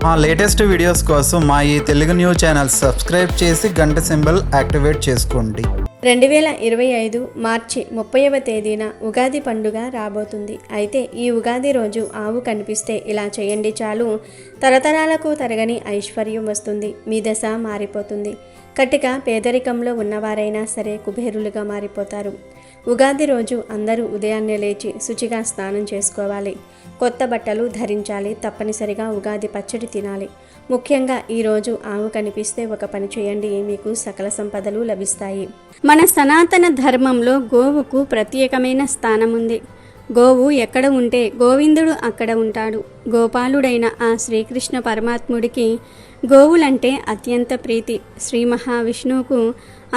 మా latest videos కోసం మా ఈ తెలుగు న్యూస్ ఛానల్ సబ్స్క్రైబ్ చేసి గంట సింబల్ యాక్టివేట్ చేసుకోండి. 2025 మార్చి 30వ తేదీన ఉగాది పండుగ రాబోతుంది. అయితే ఈ ఉగాది రోజు ఆవు కనిపిస్తే ఇలా చేయండి చాలు, తరతరాలకు తరగని ఐశ్వర్యం వస్తుంది. మీ దశ మారిపోతుంది. కట్టిక పేదరికంలో ఉన్నవారైనా సరే కుబేరులుగా మారిపోతారు. ఉగాది రోజు అందరూ ఉదయాన్నే లేచి శుచిగా స్నానం చేసుకోవాలి. కొత్త బట్టలు ధరించాలి. తప్పనిసరిగా ఉగాది పచ్చడి తినాలి. ముఖ్యంగా ఈరోజు ఆవు కనిపిస్తే ఒక పని చేయండి, మీకు సకల సంపదలు లభిస్తాయి. మన సనాతన ధర్మంలో గోవుకు ప్రత్యేకమైన స్థానం ఉంది. గోవు ఎక్కడ ఉంటే గోవిందుడు అక్కడ ఉంటాడు. గోపాలుడైన ఆ శ్రీకృష్ణ పరమాత్ముడికి గోవులంటే అత్యంత ప్రీతి. శ్రీ మహావిష్ణువుకు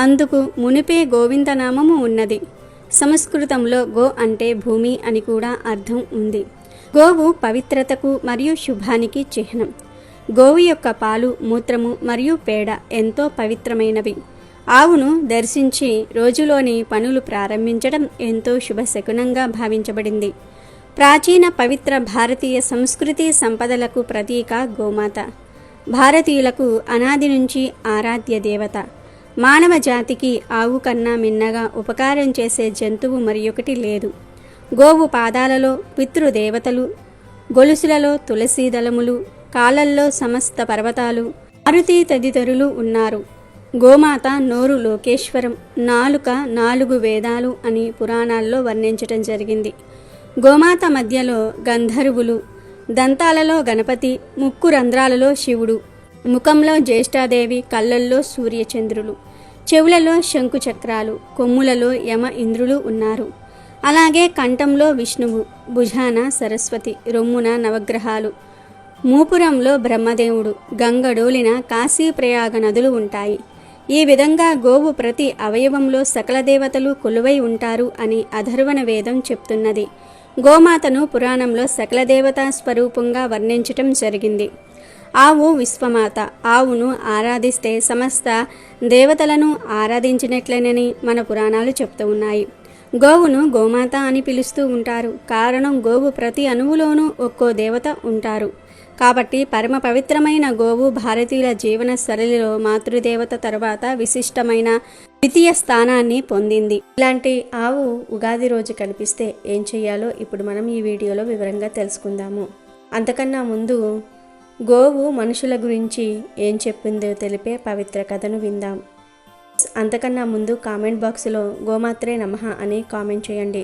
అందుకు మునిపే గోవిందనామము ఉన్నది. సంస్కృతంలో గో అంటే భూమి అని కూడా అర్థం ఉంది. గోవు పవిత్రతకు మరియు శుభానికి చిహ్నం. గోవు యొక్క పాలు, మూత్రము మరియు పేడ ఎంతో పవిత్రమైనవి. ఆవును దర్శించి రోజులోని పనులు ప్రారంభించడం ఎంతో శుభశకునంగా భావించబడింది. ప్రాచీన పవిత్ర భారతీయ సంస్కృతి సంపదలకు ప్రతీక గోమాత. భారతీయులకు అనాది నుంచి ఆరాధ్య దేవత. మానవ జాతికి ఆవు కన్నా మిన్నగా ఉపకారం చేసే జంతువు మరియొకటి లేదు. గోవు పాదాలలో పితృదేవతలు, గొలుసులలో తులసీ దళములు, కాలల్లో సమస్త పర్వతాలు, మారుతి తదితరులు ఉన్నారు. గోమాత నోరు లోకేశ్వరం, నాలుక 4 వేదాలు అని పురాణాల్లో వర్ణించటం జరిగింది. గోమాత మధ్యలో గంధర్వులు, దంతాలలో గణపతి, ముక్కు రంధ్రాలలో శివుడు, ముఖంలో జ్యేష్ఠాదేవి, కళ్ళల్లో సూర్యచంద్రులు, చెవులలో శంకు చక్రాలు, కొమ్ములలో యమ ఇంద్రులు ఉన్నారు. అలాగే కంఠంలో విష్ణువు, భుజాన సరస్వతి, రొమ్మున నవగ్రహాలు, మూపురంలో బ్రహ్మదేవుడు, గంగడోలిన కాశీ ప్రయాగ నదులు ఉంటాయి. ఈ విధంగా గోవు ప్రతి అవయవంలో సకల దేవతలు కొలువై ఉంటారు అని అథర్వణ వేదం చెప్తున్నది. గోమాతను పురాణంలో సకల దేవతా స్వరూపంగా వర్ణించటం జరిగింది. ఆవు విశ్వమాత. ఆవును ఆరాధిస్తే సమస్త దేవతలను ఆరాధించినట్లేనని మన పురాణాలు చెప్తూ ఉన్నాయి. గోవును గోమాత అని పిలుస్తూ ఉంటారు. కారణం గోవు ప్రతి అణువులోనూ ఒక్కో దేవత ఉంటారు కాబట్టి పరమ పవిత్రమైన గోవు భారతీయుల జీవన శైలిలో మాతృదేవత తర్వాత విశిష్టమైన ద్వితీయ స్థానాన్ని పొందింది. ఇలాంటి ఆవు ఉగాది రోజు కనిపిస్తే ఏం చెయ్యాలో ఇప్పుడు మనం ఈ వీడియోలో వివరంగా తెలుసుకుందాము. అంతకన్నా ముందు గోవు మనుషుల గురించి ఏం చెప్పిందో తెలిపే పవిత్ర కథను విందాం. అంతకన్నా ముందు కామెంట్ బాక్స్లో గోమాత్రే నమః అని కామెంట్ చేయండి.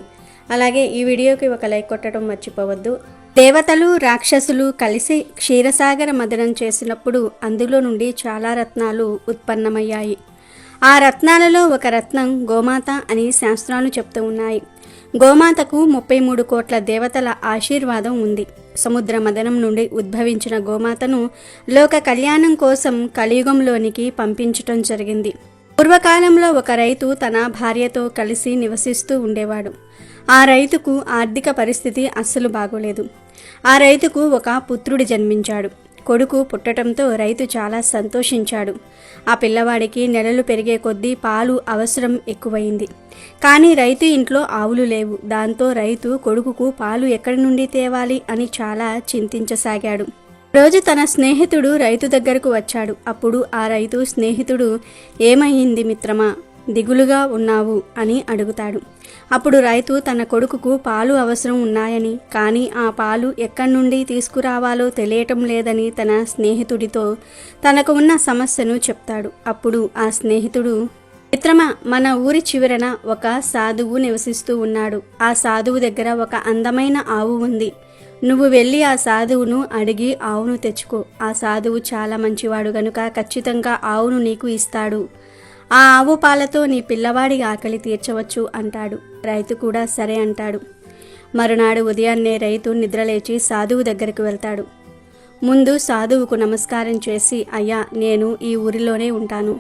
అలాగే ఈ వీడియోకి ఒక లైక్ కొట్టడం మర్చిపోవద్దు. దేవతలు, రాక్షసులు కలిసి క్షీరసాగర మదనం చేసినప్పుడు అందులో నుండి చాలా రత్నాలు ఉత్పన్నమయ్యాయి. ఆ రత్నాలలో ఒక రత్నం గోమాత అని శాస్త్రాలు చెప్తూ ఉన్నాయి. గోమాతకు 33 కోట్ల దేవతల ఆశీర్వాదం ఉంది. సముద్ర మదనం నుండి ఉద్భవించిన గోమాతను లోక కళ్యాణం కోసం కలియుగంలోనికి పంపించటం జరిగింది. పూర్వకాలంలో ఒక రైతు తన భార్యతో కలిసి నివసిస్తూ ఉండేవాడు. ఆ రైతుకు ఆర్థిక పరిస్థితి అస్సలు బాగోలేదు. ఆ రైతుకు ఒక పుత్రుడు జన్మించాడు. కొడుకు పుట్టడంతో రైతు చాలా సంతోషించాడు. ఆ పిల్లవాడికి నెలలు పెరిగే కొద్దీ పాలు అవసరం ఎక్కువైంది. కానీ రైతు ఇంట్లో ఆవులు లేవు. దాంతో రైతు కొడుకుకు పాలు ఎక్కడి నుండి తేవాలి అని చాలా చింతించసాగాడు. రోజు తన స్నేహితుడు రైతు దగ్గరకు వచ్చాడు. అప్పుడు ఆ రైతు స్నేహితుడు, ఏమైంది మిత్రమా, దిగులుగా ఉన్నావు అని అడుగుతాడు. అప్పుడు రైతు తన కొడుకుకు పాలు అవసరం ఉన్నాయని, కానీ ఆ పాలు ఎక్కడి నుండి తీసుకురావాలో తెలియటం లేదని తన స్నేహితుడితో తనకు ఉన్న సమస్యను చెప్తాడు. అప్పుడు ఆ స్నేహితుడు, మిత్రమా, మన ఊరి చివరన ఒక సాధువు నివసిస్తూ ఉన్నాడు. ఆ సాధువు దగ్గర ఒక అందమైన ఆవు ఉంది. నువ్వు వెళ్ళి ఆ సాధువును అడిగి ఆవును తెచ్చుకో. ఆ సాధువు చాలా మంచివాడు గనుక ఖచ్చితంగా ఆవును నీకు ఇస్తాడు. ఆ ఆవు పాలతో నీ పిల్లవాడి ఆకలి తీర్చవచ్చు అంటాడు. రైతు కూడా సరే అంటాడు. మరునాడు ఉదయాన్నే రైతు నిద్రలేచి సాధువు దగ్గరకు వెళ్తాడు. ముందు సాధువుకు నమస్కారం చేసి, అయ్యా, నేను ఈ ఊరిలోనే ఉంటాను.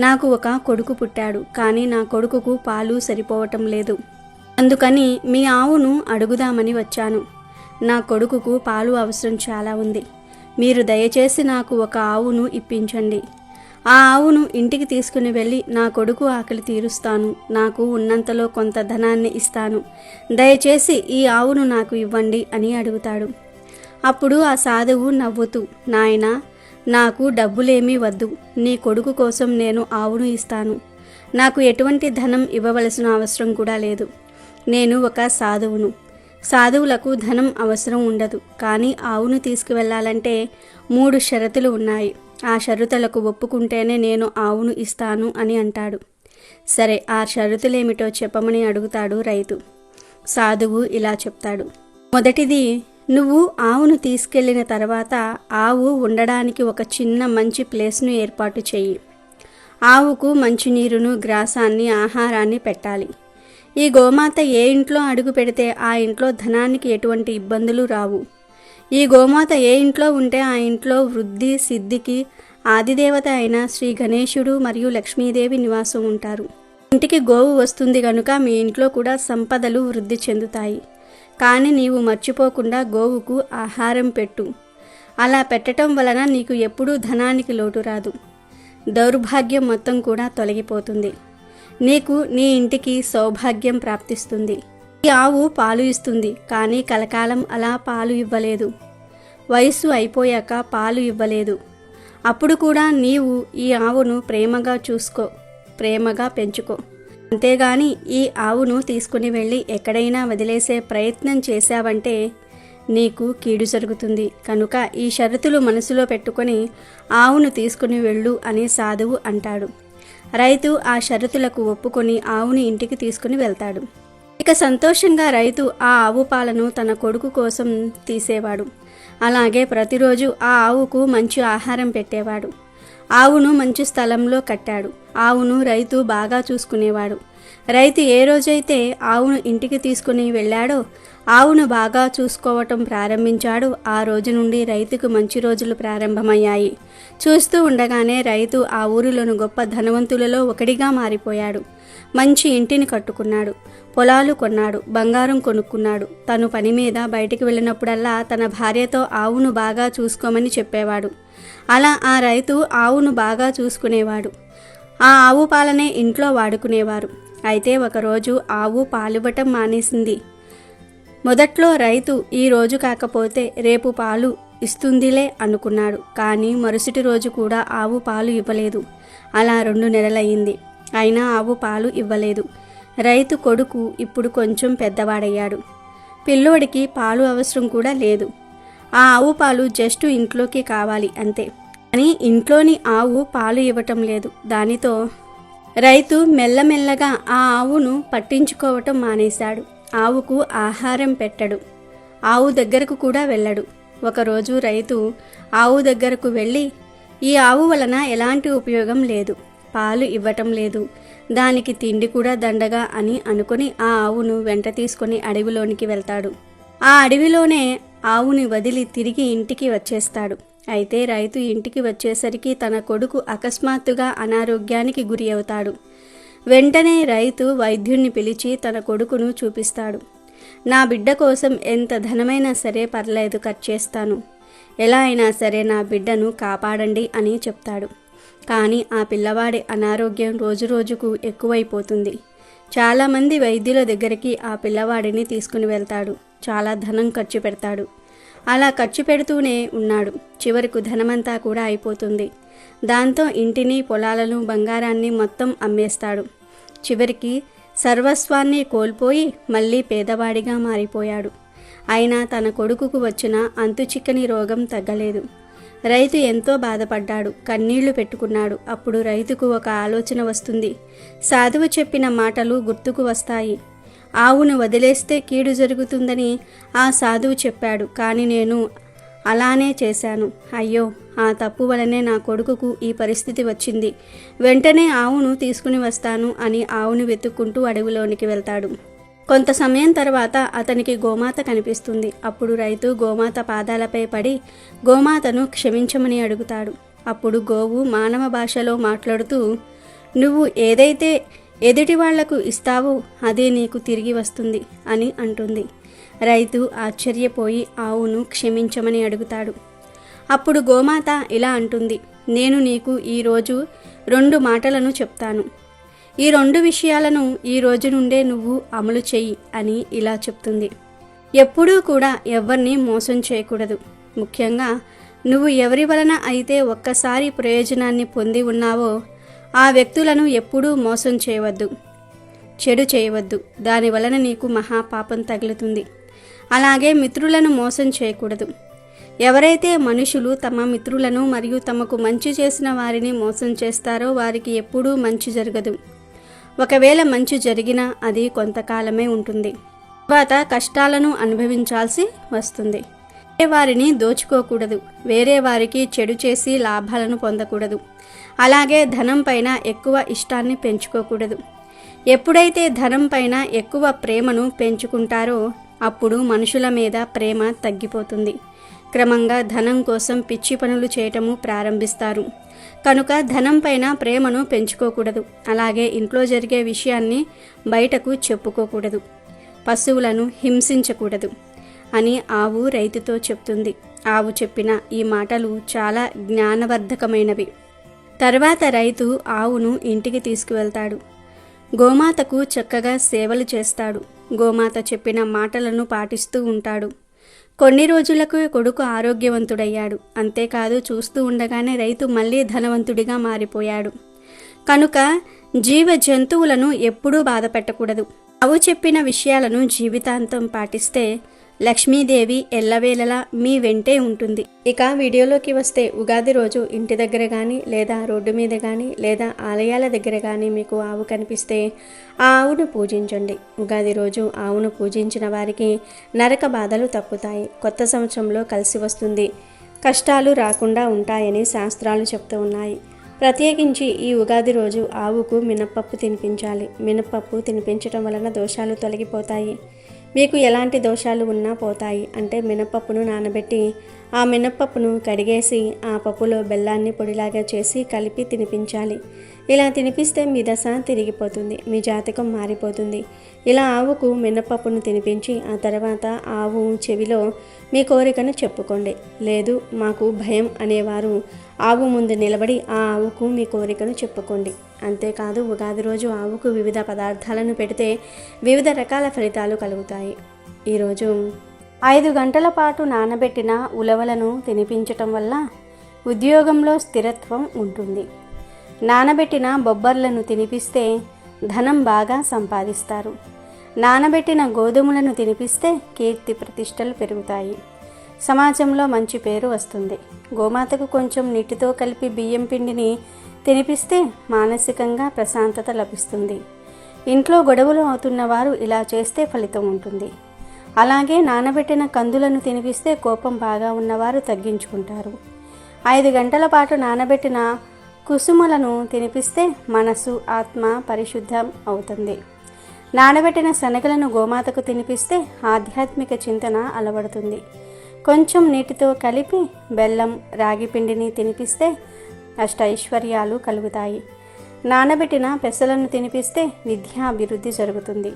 నాకు ఒక కొడుకు పుట్టాడు. కానీ నా కొడుకుకు పాలు సరిపోవటం లేదు. అందుకని మీ ఆవును అడుగుదామని వచ్చాను. నా కొడుకుకు పాలు అవసరం చాలా ఉంది. మీరు దయచేసి నాకు ఒక ఆవును ఇప్పించండి. ఆ ఆవును ఇంటికి తీసుకుని వెళ్ళి నా కొడుకు ఆకలి తీరుస్తాను. నాకు ఉన్నంతలో కొంత ధనాన్ని ఇస్తాను. దయచేసి ఈ ఆవును నాకు ఇవ్వండి అని అడుగుతాడు. అప్పుడు ఆ సాధువు నవ్వుతూ, నాయనా, నాకు డబ్బులేమీ వద్దు, నీ కొడుకు కోసం నేను ఆవును ఇస్తాను. నాకు ఎటువంటి ధనం ఇవ్వవలసిన అవసరం కూడా లేదు. నేను ఒక సాధువును. సాధువులకు ధనం అవసరం ఉండదు. కానీ ఆవును తీసుకువెళ్ళాలంటే 3 షరతులు ఉన్నాయి. ఆ షరతులకు ఒప్పుకుంటేనే నేను ఆవును ఇస్తాను అని అంటాడు. సరే, ఆ షరతులేమిటో చెప్పమని అడుగుతాడు రైతు. సాధువు ఇలా చెప్తాడు. మొదటిది, నువ్వు ఆవును తీసుకెళ్లిన తర్వాత ఆవు ఉండడానికి ఒక చిన్న మంచి ప్లేస్ను ఏర్పాటు చెయ్యి. ఆవుకు మంచినీరును, గ్రాసాన్ని, ఆహారాన్ని పెట్టాలి. ఈ గోమాత ఏ ఇంట్లో అడుగు పెడితే ఆ ఇంట్లో ధనానికి ఎటువంటి ఇబ్బందులు రావు. ఈ గోమాత ఏ ఇంట్లో ఉంటే ఆ ఇంట్లో వృద్ధి సిద్ధికి ఆదిదేవత అయిన శ్రీ గణేశుడు మరియు లక్ష్మీదేవి నివాసం ఉంటారు. ఇంటికి గోవు వస్తుంది గనుక మీ ఇంట్లో కూడా సంపదలు వృద్ధి చెందుతాయి. కానీ నీవు మర్చిపోకుండా గోవుకు ఆహారం పెట్టు. అలా పెట్టడం వలన నీకు ఎప్పుడూ ధనానికి లోటు రాదు. దౌర్భాగ్యం మొత్తం కూడా తొలగిపోతుంది. నీకు నీ ఇంటికి సౌభాగ్యం ప్రాప్తిస్తుంది. ఈ ఆవు పాలు ఇస్తుంది, కానీ కలకాలం అలా పాలు ఇవ్వలేదు. వయస్సు అయిపోయాక పాలు ఇవ్వలేదు. అప్పుడు కూడా నీవు ఈ ఆవును ప్రేమగా చూసుకో, ప్రేమగా పెంచుకో. అంతేగాని ఈ ఆవును తీసుకుని వెళ్ళి ఎక్కడైనా వదిలేసే ప్రయత్నం చేశావంటే నీకు కీడు జరుగుతుంది. కనుక ఈ షరతులు మనసులో పెట్టుకొని ఆవును తీసుకుని వెళ్ళు అని సాధువు అంటాడు. రైతు ఆ షరతులకు ఒప్పుకొని ఆవుని ఇంటికి తీసుకుని వెళ్తాడు. ఇక సంతోషంగా రైతు ఆ ఆవు పాలను తన కొడుకు కోసం తీసేవాడు. అలాగే ప్రతిరోజు ఆ ఆవుకు మంచి ఆహారం పెట్టేవాడు. ఆవును మంచి స్థలంలో కట్టాడు. ఆవును రైతు బాగా చూసుకునేవాడు. రైతు ఏ రోజైతే ఆవును ఇంటికి తీసుకుని వెళ్ళాడో, ఆవును బాగా చూసుకోవటం ప్రారంభించాడు. ఆ రోజు నుండి రైతుకు మంచి రోజులు ప్రారంభమయ్యాయి. చూస్తూ ఉండగానే రైతు ఆ ఊరిలోని గొప్ప ధనవంతులలో ఒకడిగా మారిపోయాడు. మంచి ఇంటిని కట్టుకున్నాడు, పొలాలు కొన్నాడు, బంగారం కొనుక్కున్నాడు. తను పని మీద బయటికి వెళ్ళినప్పుడల్లా తన భార్యతో ఆవును బాగా చూసుకోమని చెప్పేవాడు. అలా ఆ రైతు ఆవును బాగా చూసుకునేవాడు. ఆ ఆవు పాలనే ఇంట్లో వాడుకునేవారు. అయితే ఒకరోజు ఆవు పాలివ్వటం మానేసింది. మొదట్లో రైతు ఈ రోజు కాకపోతే రేపు పాలు ఇస్తుందిలే అనుకున్నాడు. కానీ మరుసటి రోజు కూడా ఆవు పాలు ఇవ్వలేదు. అలా 2 నెలలయ్యింది. అయినా ఆవు పాలు ఇవ్వలేదు. రైతు కొడుకు ఇప్పుడు కొంచెం పెద్దవాడయ్యాడు. పిల్లోడికి పాలు అవసరం కూడా లేదు. ఆ ఆవు పాలు జస్ట్ ఇంట్లోకి కావాలి అంతే. కానీ ఇంట్లోని ఆవు పాలు ఇవ్వటం లేదు. దానితో రైతు మెల్లమెల్లగా ఆ ఆవును పట్టించుకోవటం మానేశాడు. ఆవుకు ఆహారం పెట్టడు. ఆవు దగ్గరకు కూడా వెళ్ళడు. ఒకరోజు రైతు ఆవు దగ్గరకు వెళ్ళి, ఈ ఆవు వలన ఎలాంటి ఉపయోగం లేదు, పాలు ఇవ్వటం లేదు, దానికి తిండి కూడా దండగా అని అనుకుని ఆ ఆవును వెంట తీసుకొని అడవిలోనికి వెళ్తాడు. ఆ అడవిలోనే ఆవుని వదిలి తిరిగి ఇంటికి వచ్చేస్తాడు. అయితే రైతు ఇంటికి వచ్చేసరికి తన కొడుకు అకస్మాత్తుగా అనారోగ్యానికి గురి అవుతాడు. వెంటనే రైతు వైద్యుణ్ణి పిలిచి తన కొడుకును చూపిస్తాడు. నా బిడ్డ కోసం ఎంత ధనమైనా సరే పర్లేదు, ఖర్చు చేస్తాను, ఎలా అయినా సరే నా బిడ్డను కాపాడండి అని చెప్తాడు. కానీ ఆ పిల్లవాడి అనారోగ్యం రోజురోజుకు ఎక్కువైపోతుంది. చాలామంది వైద్యుల దగ్గరికి ఆ పిల్లవాడిని తీసుకుని వెళ్తాడు. చాలా ధనం ఖర్చు పెడతాడు. అలా ఖర్చు పెడుతూనే ఉన్నాడు. చివరకు ధనమంతా కూడా అయిపోతుంది. దాంతో ఇంటిని, పొలాలను, బంగారాన్ని మొత్తం అమ్మేస్తాడు. చివరికి సర్వస్వాన్ని కోల్పోయి మళ్ళీ పేదవాడిగా మారిపోయాడు. అయినా తన కొడుకుకు వచ్చిన అంతుచిక్కని రోగం తగ్గలేదు. రైతు ఎంతో బాధపడ్డాడు, కన్నీళ్లు పెట్టుకున్నాడు. అప్పుడు రైతుకు ఒక ఆలోచన వస్తుంది. సాధువు చెప్పిన మాటలు గుర్తుకు వస్తాయి. ఆవును వదిలేస్తే కీడు జరుగుతుందని ఆ సాధువు చెప్పాడు. కానీ నేను అలానే చేశాను. అయ్యో, ఆ తప్పు వలనే నా కొడుకుకు ఈ పరిస్థితి వచ్చింది. వెంటనే ఆవును తీసుకుని వస్తాను అని ఆవును వెతుక్కుంటూ అడవిలోనికి వెళ్తాడు. కొంత సమయం తర్వాత అతనికి గోమాత కనిపిస్తుంది. అప్పుడు రైతు గోమాత పాదాలపై పడి గోమాతను క్షమించమని అడుగుతాడు. అప్పుడు గోవు మానవ భాషలో మాట్లాడుతూ, నువ్వు ఏదైతే ఎదుటి వాళ్లకు ఇస్తావో అదే నీకు తిరిగి వస్తుంది అని అంటుంది. రైతు ఆశ్చర్యపోయి ఆవును క్షమించమని అడుగుతాడు. అప్పుడు గోమాత ఇలా అంటుంది, నేను నీకు ఈరోజు 2 మాటలను చెప్తాను. ఈ 2 విషయాలను ఈ రోజు నుండే నువ్వు అమలు చెయ్యి అని ఇలా చెప్తుంది. ఎప్పుడూ కూడా ఎవరిని మోసం చేయకూడదు. ముఖ్యంగా నువ్వు ఎవరి వలన అయితే ఒక్కసారి ప్రయోజనాన్ని పొంది ఉన్నావో ఆ వ్యక్తులను ఎప్పుడూ మోసం చేయవద్దు, చెడు చేయవద్దు. దాని వలన నీకు మహాపాపం తగులుతుంది. అలాగే మిత్రులను మోసం చేయకూడదు. ఎవరైతే మనుషులు తమ మిత్రులను మరియు తమకు మంచి చేసిన వారిని మోసం చేస్తారో వారికి ఎప్పుడూ మంచి జరగదు. ఒకవేళ మంచి జరిగినా అది కొంతకాలమే ఉంటుంది. తర్వాత కష్టాలను అనుభవించాల్సి వస్తుంది. వేరే వారిని దోచుకోకూడదు. వేరే వారికి చెడు చేసి లాభాలను పొందకూడదు. అలాగే ధనం పైన ఎక్కువ ఇష్టాన్ని పెంచుకోకూడదు. ఎప్పుడైతే ధనం పైన ఎక్కువ ప్రేమను పెంచుకుంటారో అప్పుడు మనుషుల మీద ప్రేమ తగ్గిపోతుంది. క్రమంగా ధనం కోసం పిచ్చి పనులు చేయటము ప్రారంభిస్తారు. కనుక ధనం పైన ప్రేమను పెంచుకోకూడదు. అలాగే ఇంట్లో జరిగే విషయాన్ని బయటకు చెప్పుకోకూడదు. పశువులను హింసించకూడదు అని ఆవు రైతుతో చెప్తుంది. ఆవు చెప్పిన ఈ మాటలు చాలా జ్ఞానవర్ధకమైనవి. తర్వాత రైతు ఆవును ఇంటికి తీసుకువెళ్తాడు. గోమాతకు చక్కగా సేవలు చేస్తాడు. గోమాత చెప్పిన మాటలను పాటిస్తూ ఉంటాడు. కొన్ని రోజులకు కొడుకు ఆరోగ్యవంతుడయ్యాడు. అంతేకాదు చూస్తూ ఉండగానే రైతు మళ్ళీ ధనవంతుడిగా మారిపోయాడు. కనుక జీవ జంతువులను ఎప్పుడూ బాధ పెట్టకూడదు. ఆవు చెప్పిన విషయాలను జీవితాంతం పాటిస్తే లక్ష్మీదేవి ఎల్లవేళలా మీ వెంటే ఉంటుంది. ఇక వీడియోలోకి వస్తే ఉగాది రోజు ఇంటి దగ్గర కానీ లేదా రోడ్డు మీద కానీ లేదా ఆలయాల దగ్గర కానీ మీకు ఆవు కనిపిస్తే ఆ ఆవును పూజించండి. ఉగాది రోజు ఆవును పూజించిన వారికి నరక బాధలు తప్పుతాయి. కొత్త సంవత్సరంలో కలిసి వస్తుంది. కష్టాలు రాకుండా ఉంటాయని శాస్త్రాలు చెప్తూ ఉన్నాయి. ప్రత్యేకించి ఈ ఉగాది రోజు ఆవుకు మినప్పప్పు తినిపించాలి. మినప్పప్పు తినిపించడం వలన దోషాలు తొలగిపోతాయి. మీకు ఎలాంటి దోషాలు ఉన్నా పోతాయి. అంటే మినప్పప్పును నానబెట్టి ఆ మినప్పప్పును కడిగేసి ఆ పప్పులో బెల్లాన్ని పొడిలాగా చేసి కలిపి తినిపించాలి. ఇలా తినిపిస్తే మీ దశ తిరిగిపోతుంది, మీ జాతకం మారిపోతుంది. ఇలా ఆవుకు మినప్పప్పును తినిపించి ఆ తర్వాత ఆవు చెవిలో మీ కోరికను చెప్పుకోండి. లేదు మాకు భయం అనేవారు ఆవు ముందు నిలబడి ఆ ఆవుకు మీ కోరికను చెప్పుకోండి. అంతేకాదు ఉగాది రోజు ఆవుకు వివిధ పదార్థాలను పెడితే వివిధ రకాల ఫలితాలు కలుగుతాయి. ఈరోజు 5 గంటల పాటు నానబెట్టిన ఉలవలను తినిపించటం వల్ల ఉద్యోగంలో స్థిరత్వం ఉంటుంది. నానబెట్టిన బొబ్బర్లను తినిపిస్తే ధనం బాగా సంపాదిస్తారు. నానబెట్టిన గోధుమలను తినిపిస్తే కీర్తి ప్రతిష్టలు పెరుగుతాయి. సమాజంలో మంచి పేరు వస్తుంది. గోమాతకు కొంచెం నీటితో కలిపి బియ్యం పిండిని తినిపిస్తే మానసికంగా ప్రశాంతత లభిస్తుంది. ఇంట్లో గొడవలు అవుతున్న వారు ఇలా చేస్తే ఫలితం ఉంటుంది. అలాగే నానబెట్టిన కందులను తినిపిస్తే కోపం బాగా ఉన్నవారు తగ్గించుకుంటారు. 5 గంటల పాటు నానబెట్టిన కుసుమలను తినిపిస్తే మనసు ఆత్మ పరిశుద్ధం అవుతుంది. నానబెట్టిన శనగలను గోమాతకు తినిపిస్తే ఆధ్యాత్మిక చింతన అలవడుతుంది. కొంచెం నీటితో కలిపి బెల్లం రాగి పిండిని తినిపిస్తే అష్టైశ్వర్యాలు కలుగుతాయి. నానబెట్టిన పెసలను తినిపిస్తే విద్యాభివృద్ధి జరుగుతుంది.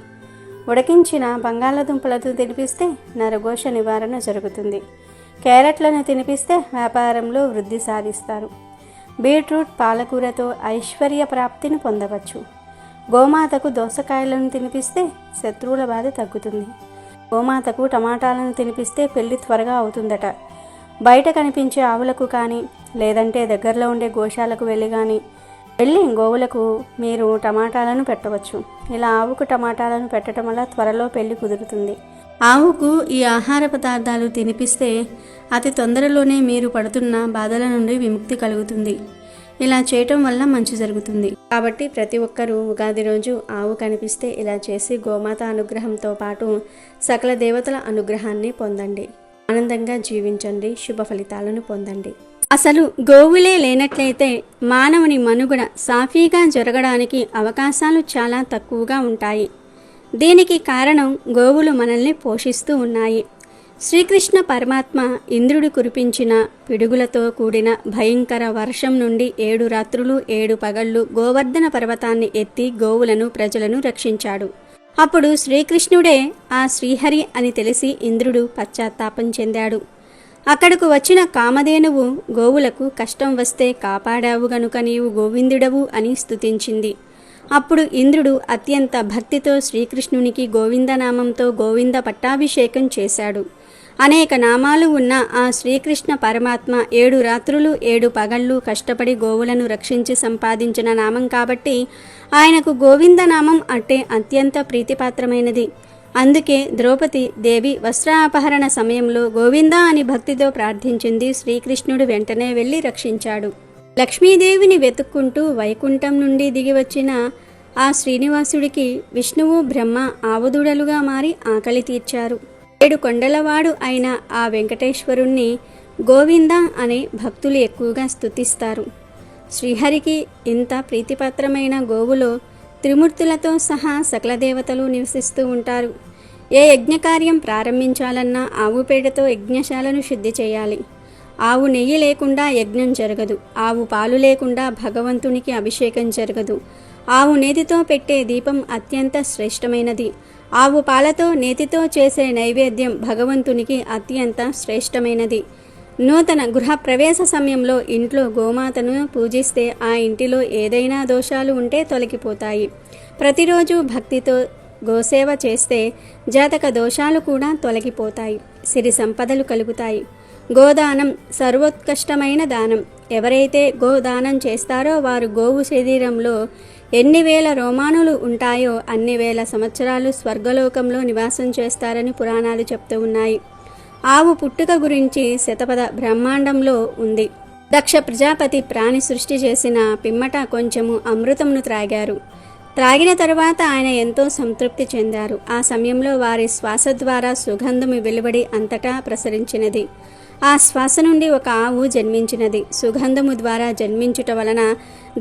ఉడికించిన బంగాళదుంపలతో తినిపిస్తే నరఘోష నివారణ జరుగుతుంది. క్యారెట్లను తినిపిస్తే వ్యాపారంలో వృద్ధి సాధిస్తారు. బీట్రూట్ పాలకూరతో ఐశ్వర్య ప్రాప్తిని పొందవచ్చు. గోమాతకు దోసకాయలను తినిపిస్తే శత్రువుల బాధ తగ్గుతుంది. గోమాతకు టమాటాలను తినిపిస్తే పెళ్లి త్వరగా అవుతుందట. బయట కనిపించే ఆవులకు కానీ లేదంటే దగ్గరలో ఉండే గోశాలకు వెళ్ళి గోవులకు మీరు టమాటాలను పెట్టవచ్చు. ఇలా ఆవుకు టమాటాలను పెట్టడం వల్ల త్వరలో పెళ్లి కుదురుతుంది. ఆవుకు ఈ ఆహార పదార్థాలు తినిపిస్తే అతి తొందరలోనే మీరు పడుతున్న బాధల నుండి విముక్తి కలుగుతుంది. ఇలా చేయటం వల్ల మంచి జరుగుతుంది. కాబట్టి ప్రతి ఒక్కరూ ఉగాది రోజు ఆవు కనిపిస్తే ఇలా చేసి గోమాత అనుగ్రహంతో పాటు సకల దేవతల అనుగ్రహాన్ని పొందండి. ఆనందంగా జీవించండి. శుభ ఫలితాలను పొందండి. అసలు గోవులే లేనట్లయితే మానవుని మనుగడ సాఫీగా జరగడానికి అవకాశాలు చాలా తక్కువగా ఉంటాయి. దీనికి కారణం గోవులు మనల్ని పోషిస్తూ ఉన్నాయి. శ్రీకృష్ణ పరమాత్మ ఇంద్రుడు కురిపించిన పిడుగులతో కూడిన భయంకర వర్షం నుండి 7 రాత్రులు 7 పగళ్ళు గోవర్ధన పర్వతాన్ని ఎత్తి గోవులను ప్రజలను రక్షించాడు. అప్పుడు శ్రీకృష్ణుడే ఆ శ్రీహరి అని తెలిసి ఇంద్రుడు పశ్చాత్తాపం చెందాడు. అక్కడకు వచ్చిన కామధేనువు గోవులకు కష్టం వస్తే కాపాడావు గనుక నీవు గోవిందుడవు అని స్తుతించింది. అప్పుడు ఇంద్రుడు అత్యంత భక్తితో శ్రీకృష్ణునికి గోవిందనామంతో గోవింద పట్టాభిషేకం చేశాడు. అనేక నామాలు ఉన్న ఆ శ్రీకృష్ణ పరమాత్మ 7 రాత్రులు 7 పగళ్ళు కష్టపడి గోవులను రక్షించి సంపాదించిన నామం కాబట్టి ఆయనకు గోవిందనామం అంటే అత్యంత ప్రీతిపాత్రమైనది. అందుకే ద్రౌపది దేవి వస్త్రాపహరణ సమయంలో గోవింద అని భక్తితో ప్రార్థించింది. శ్రీకృష్ణుడు వెంటనే వెళ్ళి రక్షించాడు. లక్ష్మీదేవిని వెతుక్కుంటూ వైకుంఠం నుండి దిగివచ్చిన ఆ శ్రీనివాసుడికి విష్ణువు బ్రహ్మ ఆవుదూడలుగా మారి ఆకలి తీర్చారు. 7 కొండలవాడు అయిన ఆ వెంకటేశ్వరుణ్ణి గోవింద అనే భక్తులు ఎక్కువగా స్తుతిస్తారు. శ్రీహరికి ఇంత ప్రీతిపాత్రమైన గోవులో త్రిమూర్తులతో సహా సకల దేవతలు నివసిస్తూ ఉంటారు. ఏ యజ్ఞకార్యం ప్రారంభించాలన్నా ఆవు పేడతో యజ్ఞశాలను శుద్ధి చేయాలి. ఆవు నెయ్యి లేకుండా యజ్ఞం జరగదు. ఆవు పాలు లేకుండా భగవంతునికి అభిషేకం జరగదు. ఆవు నేతితో పెట్టే దీపం అత్యంత శ్రేష్టమైనది. ఆవు పాలతో నేతితో చేసే నైవేద్యం భగవంతునికి అత్యంత శ్రేష్టమైనది. నూతన గృహ ప్రవేశ సమయంలో ఇంట్లో గోమాతను పూజిస్తే ఆ ఇంటిలో ఏదైనా దోషాలు ఉంటే తొలగిపోతాయి. ప్రతిరోజు భక్తితో గోసేవ చేస్తే జాతక దోషాలు కూడా తొలగిపోతాయి. సిరి సంపదలు కలుగుతాయి. గోదానం సర్వోత్కృష్టమైన దానం. ఎవరైతే గోదానం చేస్తారో వారు గోవు శరీరంలో ఎన్ని వేల రోమానులు ఉంటాయో అన్ని వేల సంవత్సరాలు స్వర్గలోకంలో నివాసం చేస్తారని పురాణాలు చెప్తూ ఉన్నాయి. ఆవు పుట్టుక గురించి శతపథ బ్రహ్మాండంలో ఉంది. దక్ష ప్రజాపతి ప్రాణి సృష్టి చేసిన పిమ్మట కొంచెము అమృతమును త్రాగారు. త్రాగిన తరువాత ఆయన ఎంతో సంతృప్తి చెందారు. ఆ సమయంలో వారి శ్వాస ద్వారా సుగంధము వెలువడి అంతటా ప్రసరించినది. ఆ శ్వాస నుండి ఒక ఆవు జన్మించినది. సుగంధము ద్వారా జన్మించుట వలన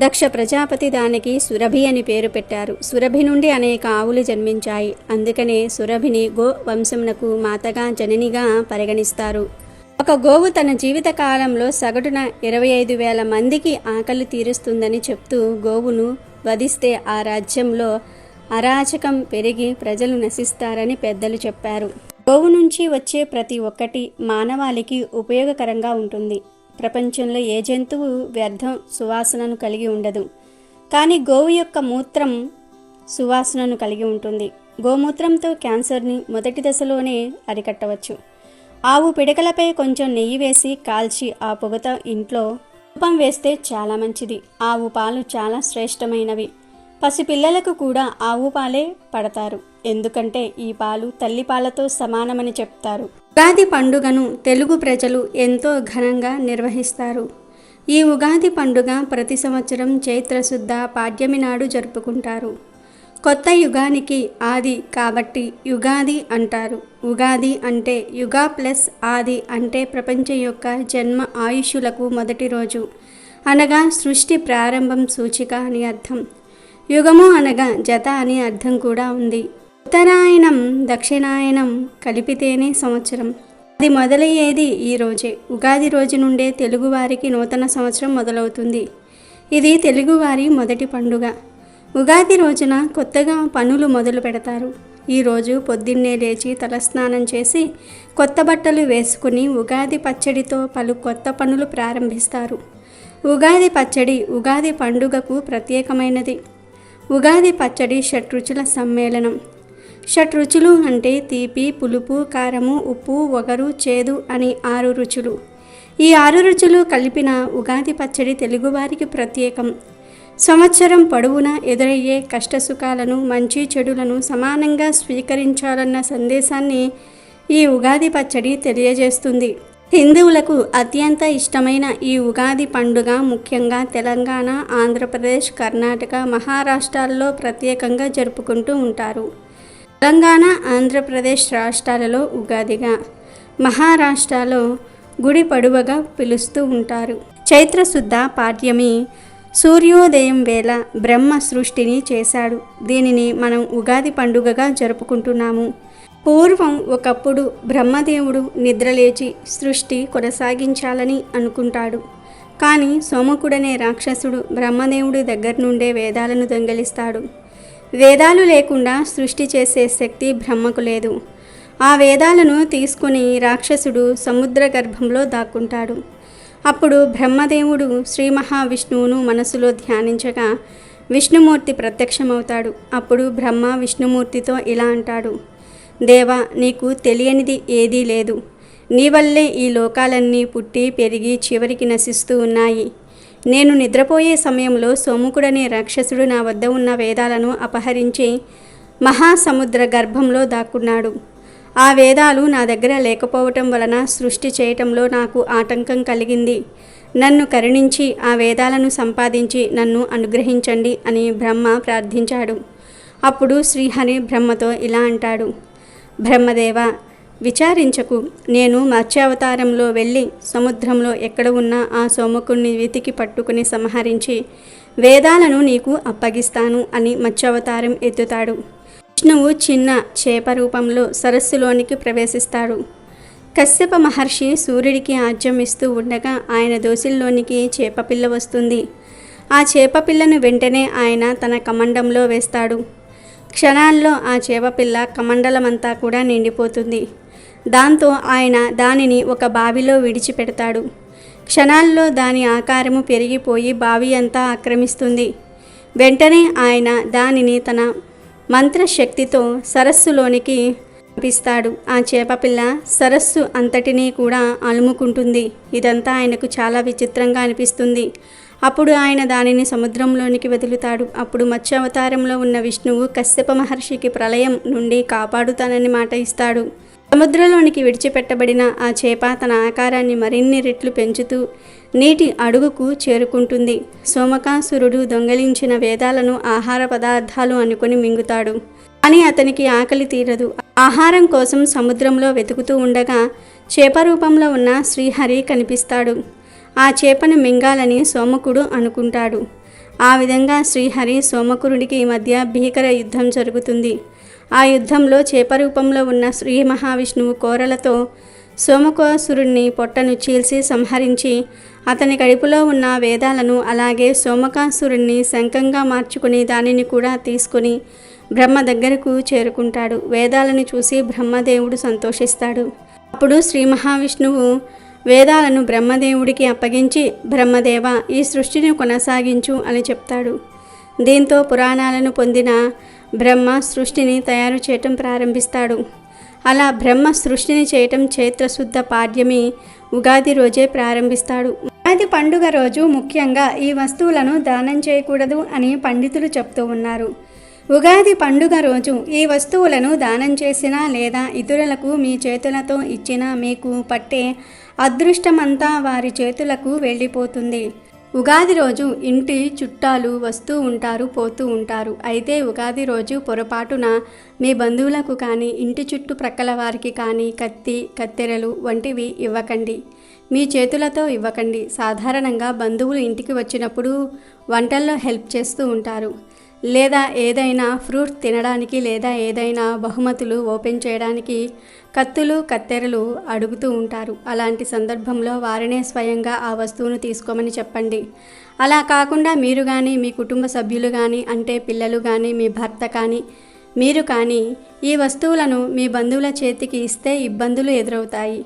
దక్ష ప్రజాపతి దానికి సురభి అని పేరు పెట్టారు. సురభి నుండి అనేక ఆవులు జన్మించాయి. అందుకనే సురభిని గో వంశమునకు మాతగా జననిగా పరిగణిస్తారు. ఒక గోవు తన జీవిత కాలంలో సగటున 25,000 మందికి ఆకలి తీరుస్తుందని చెప్తూ గోవును వధిస్తే ఆ రాజ్యంలో అరాచకం పెరిగి ప్రజలు నశిస్తారని పెద్దలు చెప్పారు. గోవు నుంచి వచ్చే ప్రతి ఒక్కటి మానవాళికి ఉపయోగకరంగా ఉంటుంది. ప్రపంచంలో ఏ జంతువు వ్యర్థం సువాసనను కలిగి ఉండదు. కానీ గోవు యొక్క మూత్రం సువాసనను కలిగి ఉంటుంది. గోమూత్రంతో క్యాన్సర్ని మొదటి దశలోనే అరికట్టవచ్చు. ఆవు పిడకలపై కొంచెం నెయ్యి వేసి కాల్చి ఆ పొగతో ఇంట్లో ధూపం వేస్తే చాలా మంచిది. ఆవు పాలు చాలా శ్రేష్టమైనవి. పసిపిల్లలకు కూడా ఆవు పాలే పడతారు. ఎందుకంటే ఈ పాలు తల్లి పాలతో సమానమని చెప్తారు. ఉగాది పండుగను తెలుగు ప్రజలు ఎంతో ఘనంగా నిర్వహిస్తారు. ఈ ఉగాది పండుగ ప్రతి సంవత్సరం చైత్రశుద్ధ పాడ్యమి నాడు జరుపుకుంటారు. కొత్త యుగానికి ఆది కాబట్టి యుగాది అంటారు. ఉగాది అంటే యుగ ప్లస్ ఆది అంటే ప్రపంచం యొక్క జన్మ ఆయుష్యులకు మొదటి రోజు అనగా సృష్టి ప్రారంభం సూచిక అని అర్థం. యుగము అనగా జత అని అర్థం కూడా ఉంది. ఉత్తరాయణం దక్షిణాయనం కలిపితేనే సంవత్సరం. అది మొదలయ్యేది ఈ రోజే. ఉగాది రోజు నుండే తెలుగువారికి నూతన సంవత్సరం మొదలవుతుంది. ఇది తెలుగువారి మొదటి పండుగ. ఉగాది రోజున కొత్తగా పనులు మొదలు పెడతారు. ఈరోజు పొద్దున్నే లేచి తలస్నానం చేసి కొత్త బట్టలు వేసుకుని ఉగాది పచ్చడితో పలు కొత్త పనులు ప్రారంభిస్తారు. ఉగాది పచ్చడి ఉగాది పండుగకు ప్రత్యేకమైనది. ఉగాది పచ్చడి షట్రుచుల సమ్మేళనం. షట్రుచులు అంటే తీపి, పులుపు, కారము, ఉప్పు, వగరు, చేదు అని 6 రుచులు. ఈ 6 రుచులు కలిపిన ఉగాది పచ్చడి తెలుగువారికి ప్రత్యేకం. సంవత్సరం పొడవునా ఎదురయ్యే కష్టసుఖాలను మంచి చెడులను సమానంగా స్వీకరించాలన్న సందేశాన్ని ఈ ఉగాది పచ్చడి తెలియజేస్తుంది. హిందువులకు అత్యంత ఇష్టమైన ఈ ఉగాది పండుగ ముఖ్యంగా తెలంగాణ, ఆంధ్రప్రదేశ్, కర్ణాటక, మహారాష్ట్రాల్లో ప్రత్యేకంగా జరుపుకుంటూ ఉంటారు. తెలంగాణ, ఆంధ్రప్రదేశ్ రాష్ట్రాలలో ఉగాదిగా, మహారాష్ట్రలో గుడి పడువగా పిలుస్తూ ఉంటారు. చైత్రశుద్ధ పాడ్యమి సూర్యోదయం వేళ బ్రహ్మ సృష్టిని చేశాడు. దీనిని మనం ఉగాది పండుగగా జరుపుకుంటున్నాము. పూర్వం ఒకప్పుడు బ్రహ్మదేవుడు నిద్రలేచి సృష్టి కొనసాగించాలని అనుకుంటాడు. కానీ సోమకుడనే రాక్షసుడు బ్రహ్మదేవుడి దగ్గర నుండే వేదాలను దొంగిలిస్తాడు. వేదాలు లేకుండా సృష్టి చేసే శక్తి బ్రహ్మకు లేదు. ఆ వేదాలను తీసుకుని రాక్షసుడు సముద్ర గర్భంలో దాక్కుంటాడు. అప్పుడు బ్రహ్మదేవుడు శ్రీ మహావిష్ణువును మనసులో ధ్యానించగా విష్ణుమూర్తి ప్రత్యక్షమవుతాడు. అప్పుడు బ్రహ్మ విష్ణుమూర్తితో ఇలా అంటాడు, దేవా, నీకు తెలియనిది ఏదీ లేదు. నీ వల్లే ఈ లోకాలన్నీ పుట్టి పెరిగి చివరికి నశిస్తూ ఉన్నాయి. నేను నిద్రపోయే సమయంలో సోముకుడనే రాక్షసుడు నా వద్ద ఉన్న వేదాలను అపహరించి మహాసముద్ర గర్భంలో దాక్కున్నాడు. ఆ వేదాలు నా దగ్గర లేకపోవటం వలన సృష్టి చేయటంలో నాకు ఆటంకం కలిగింది. నన్ను కరుణించి ఆ వేదాలను సంపాదించి నన్ను అనుగ్రహించండి అని బ్రహ్మ ప్రార్థించాడు. అప్పుడు శ్రీహరి బ్రహ్మతో ఇలా అంటాడు, బ్రహ్మదేవ, విచారించకు. నేను మత్స్యావతారంలో వెళ్ళి సముద్రంలో ఎక్కడ ఉన్న ఆ సోమకుణ్ణి వెతికి పట్టుకుని సంహరించి వేదాలను నీకు అప్పగిస్తాను అని మత్స్యావతారం ఎత్తుతాడు. విష్ణువు చిన్న చేప రూపంలో సరస్సులోనికి ప్రవేశిస్తాడు. కశ్యప మహర్షి సూర్యుడికి ఆజ్యం ఇస్తూ ఉండగా ఆయన దోసిల్లోనికి చేపపిల్ల వస్తుంది. ఆ చేపపిల్లను వెంటనే ఆయన తన కమండంలో వేస్తాడు. క్షణాల్లో ఆ చేపపిల్ల కమండలమంతా కూడా నిండిపోతుంది. దాంతో ఆయన దానిని ఒక బావిలో విడిచిపెడతాడు. క్షణాల్లో దాని ఆకారము పెరిగిపోయి బావి అంతా ఆక్రమిస్తుంది. వెంటనే ఆయన దానిని తన మంత్రశక్తితో సరస్సులోనికి పంపిస్తాడు. ఆ చేపపిల్ల సరస్సు అంతటినీ కూడా అలుముకుంటుంది. ఇదంతా ఆయనకు చాలా విచిత్రంగా అనిపిస్తుంది. అప్పుడు ఆయన దానిని సముద్రంలోనికి వదులుతాడు. అప్పుడు మత్స్యావతారంలో ఉన్న విష్ణువు కశ్యప మహర్షికి ప్రళయం నుండి కాపాడుతానని మాట ఇస్తాడు. సముద్రంలోనికి విడిచిపెట్టబడిన ఆ చేప తన ఆకారాన్ని మరిన్ని రెట్లు పెంచుతూ నీటి అడుగుకు చేరుకుంటుంది. సోమకాసురుడు దొంగలించిన వేదాలను ఆహార పదార్థాలు అనుకుని మింగుతాడు. కానీ అతనికి ఆకలి తీరదు. ఆహారం కోసం సముద్రంలో వెతుకుతూ ఉండగా చేప రూపంలో ఉన్న శ్రీహరి కనిపిస్తాడు. ఆ చేపను మింగాలని సోమకుడు అనుకుంటాడు. ఆ విధంగా శ్రీహరి సోమకురుడికి మధ్య భీకర యుద్ధం జరుగుతుంది. ఆ యుద్ధంలో చేప రూపంలో ఉన్న శ్రీ మహావిష్ణువు కోరలతో సోమకాసురుణ్ణి పొట్టను చీల్చి సంహరించి అతని కడుపులో ఉన్న వేదాలను అలాగే సోమకాసురుణ్ణి శంఖంగా మార్చుకుని దానిని కూడా తీసుకుని బ్రహ్మ దగ్గరకు చేరుకుంటాడు. వేదాలను చూసి బ్రహ్మదేవుడు సంతోషిస్తాడు. అప్పుడు శ్రీ మహావిష్ణువు వేదాలను బ్రహ్మదేవుడికి అప్పగించి, బ్రహ్మదేవ, ఈ సృష్టిని కొనసాగించు అని చెప్తాడు. దీంతో పురాణాలను పొందిన బ్రహ్మ సృష్టిని తయారు చేయటం ప్రారంభిస్తాడు. అలా బ్రహ్మ సృష్టిని చేయటం చైత్రశుద్ధ పాడ్యమి ఉగాది రోజే ప్రారంభిస్తాడు. ఉగాది పండుగ రోజు ముఖ్యంగా ఈ వస్తువులను దానం చేయకూడదు అని పండితులు చెప్తూ ఉన్నారు. ఉగాది పండుగ రోజు ఈ వస్తువులను దానం చేసినా లేదా ఇతరులకు మీ చేతులతో ఇచ్చినా మీకు పట్టే అదృష్టమంతా వారి చేతులకు వెళ్ళిపోతుంది. ఉగాది రోజు ఇంటి చుట్టాలు వస్తూ ఉంటారు, పోతూ ఉంటారు. అయితే ఉగాది రోజు పొరపాటున మీ బంధువులకు కానీ ఇంటి చుట్టుప్రక్కల వారికి కానీ కత్తి, కత్తెరలు వంటివి ఇవ్వకండి. మీ చేతులతో ఇవ్వకండి. సాధారణంగా బంధువులు ఇంటికి వచ్చినప్పుడు వంటల్లో హెల్ప్ చేస్తూ ఉంటారు, లేదా ఏదైనా ఫ్రూట్ తినడానికి లేదా ఏదైనా బహుమతులు ఓపెన్ చేయడానికి కత్తులు, కత్తెరలు అడుగుతూ ఉంటారు. అలాంటి సందర్భంలో వారినే స్వయంగా ఆ వస్తువును తీసుకోమని చెప్పండి. అలా కాకుండా మీరు కానీ మీ కుటుంబ సభ్యులు కానీ, అంటే పిల్లలు కానీ, మీ భర్త కానీ, మీరు కానీ ఈ వస్తువులను మీ బంధువుల చేతికి ఇస్తే ఇబ్బందులు ఎదురవుతాయి.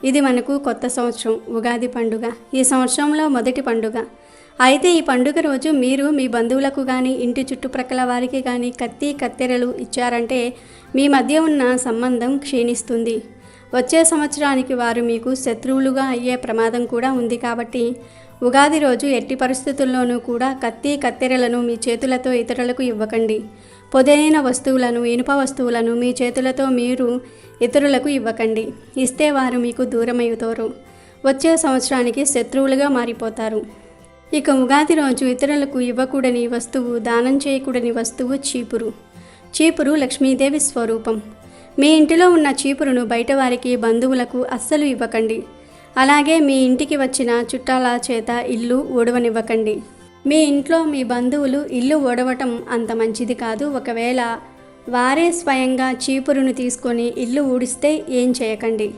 ఇది మనకు కొత్త సంవత్సరం, ఉగాది పండుగ. ఈ సంవత్సరంలో మొదటి పండుగ. అయితే ఈ పండుగ రోజు మీరు మీ బంధువులకు కానీ ఇంటి చుట్టుప్రక్కల వారికి కానీ కత్తి, కత్తెరలు ఇచ్చారంటే మీ మధ్య ఉన్న సంబంధం క్షీణిస్తుంది. వచ్చే సంవత్సరానికి వారు మీకు శత్రువులుగా అయ్యే ప్రమాదం కూడా ఉంది. కాబట్టి ఉగాది రోజు ఎట్టి పరిస్థితుల్లోనూ కూడా కత్తి, కత్తెరలను మీ చేతులతో ఇతరులకు ఇవ్వకండి. పొదైన వస్తువులను, ఇనుప వస్తువులను మీ చేతులతో మీరు ఇతరులకు ఇవ్వకండి. ఇస్తే వారు మీకు దూరమవుతారు. వచ్చే సంవత్సరానికి శత్రువులుగా మారిపోతారు. ఇక ఉగాది రోజు ఇతరులకు ఇవ్వకూడని వస్తువు, దానం చేయకూడని వస్తువు చీపురు. చీపురు లక్ష్మీదేవి స్వరూపం. మీ ఇంటిలో ఉన్న చీపురును బయట వారికి, బంధువులకు అస్సలు ఇవ్వకండి. అలాగే మీ ఇంటికి వచ్చిన చుట్టాల చేత ఇల్లు ఊడవనివ్వకండి. మీ ఇంట్లో మీ బంధువులు ఇల్లు ఊడవటం అంత మంచిది కాదు. ఒకవేళ వారే స్వయంగా చీపురును తీసుకొని ఇల్లు ఊడిస్తే ఏం చేయకండి.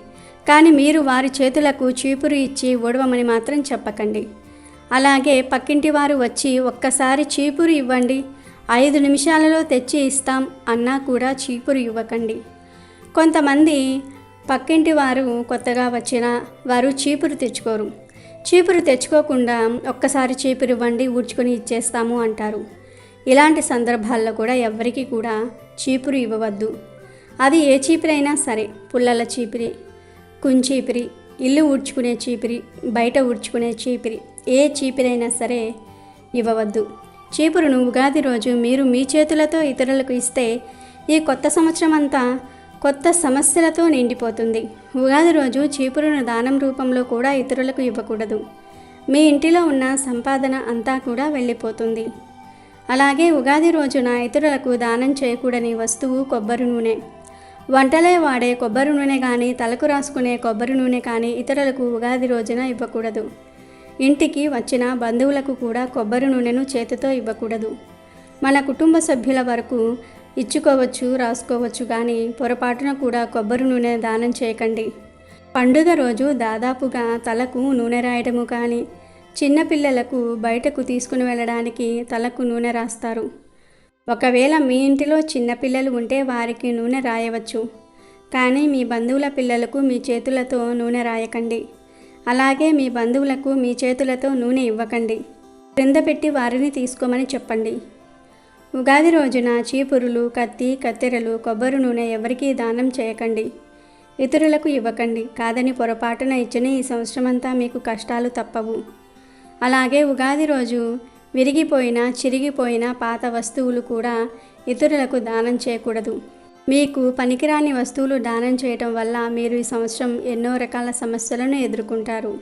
కానీ మీరు వారి చేతులకు చీపురు ఇచ్చి ఊడవమని మాత్రం చెప్పకండి. అలాగే పక్కింటి వారు వచ్చి ఒక్కసారి చీపురు ఇవ్వండి, 5 నిమిషాలలో తెచ్చి ఇస్తాం అన్నా కూడా చీపురు ఇవ్వకండి. కొంతమంది పక్కింటి వారు కొత్తగా వచ్చిన వారు చీపురు తెచ్చుకోరు. చీపురు తెచ్చుకోకుండా ఒక్కసారి చీపురు ఇవ్వండి, ఊడ్చుకొని ఇచ్చేస్తాము అంటారు. ఇలాంటి సందర్భాల్లో కూడా ఎవ్వరికీ కూడా చీపురు ఇవ్వవద్దు. అది ఏ చీపిరైనా సరే, పుల్లల చీపిరి, కుంచీపిరి, ఇల్లు ఊడ్చుకునే చీపిరి, బయట ఊడ్చుకునే చీపిరి, ఏ చీపిరైనా సరే ఇవ్వవద్దు. చీపురును ఉగాది రోజు మీరు మీ చేతులతో ఇతరులకు ఇస్తే ఈ కొత్త సంవత్సరం అంతా కొత్త సమస్యలతో నిండిపోతుంది. ఉగాది రోజు చీపురును దానం రూపంలో కూడా ఇతరులకు ఇవ్వకూడదు. మీ ఇంటిలో ఉన్న సంపాదన అంతా కూడా వెళ్ళిపోతుంది. అలాగే ఉగాది రోజున ఇతరులకు దానం చేయకూడని వస్తువు కొబ్బరి నూనె. వంటలే వాడే కొబ్బరి నూనె కానీ, తలకు రాసుకునే కొబ్బరి నూనె కానీ ఇతరులకు ఉగాది రోజున ఇవ్వకూడదు. ఇంటికి వచ్చిన బంధువులకు కూడా కొబ్బరి నూనెను చేతితో ఇవ్వకూడదు. మన కుటుంబ సభ్యుల వరకు ఇచ్చుకోవచ్చు, రాసుకోవచ్చు, కానీ పొరపాటున కూడా కొబ్బరి నూనె దానం చేయకండి. పండుగ రోజు దాదాపుగా తలకు నూనె రాయడము కానీ, చిన్నపిల్లలకు బయటకు తీసుకుని వెళ్ళడానికి తలకు నూనె రాస్తారు. ఒకవేళ మీ ఇంటిలో చిన్నపిల్లలు ఉంటే వారికి నూనె రాయవచ్చు, కానీ మీ బంధువుల పిల్లలకు మీ చేతులతో నూనె రాయకండి. అలాగే మీ బంధువులకు మీ చేతులతో నూనె ఇవ్వకండి. క్రింద పెట్టి వారిని తీసుకోమని చెప్పండి. ఉగాది రోజున చీపురులు, కత్తి, కత్తెరలు, కొబ్బరి నూనె ఎవరికీ దానం చేయకండి. ఇతరులకు ఇవ్వకండి. కాదని పొరపాటున ఇచ్చిన ఈ సంవత్సరమంతా మీకు కష్టాలు తప్పవు. అలాగే ఉగాది రోజు విరిగిపోయిన, చిరిగిపోయిన పాత వస్తువులు కూడా ఇతరులకు దానం చేయకూడదు. మీకు పనికిరాని వస్తువులు దానం చేయటం వల్ల మీరు ఈ సంవత్సరం ఎన్నో రకాల సమస్యలను ఎదుర్కొంటారు.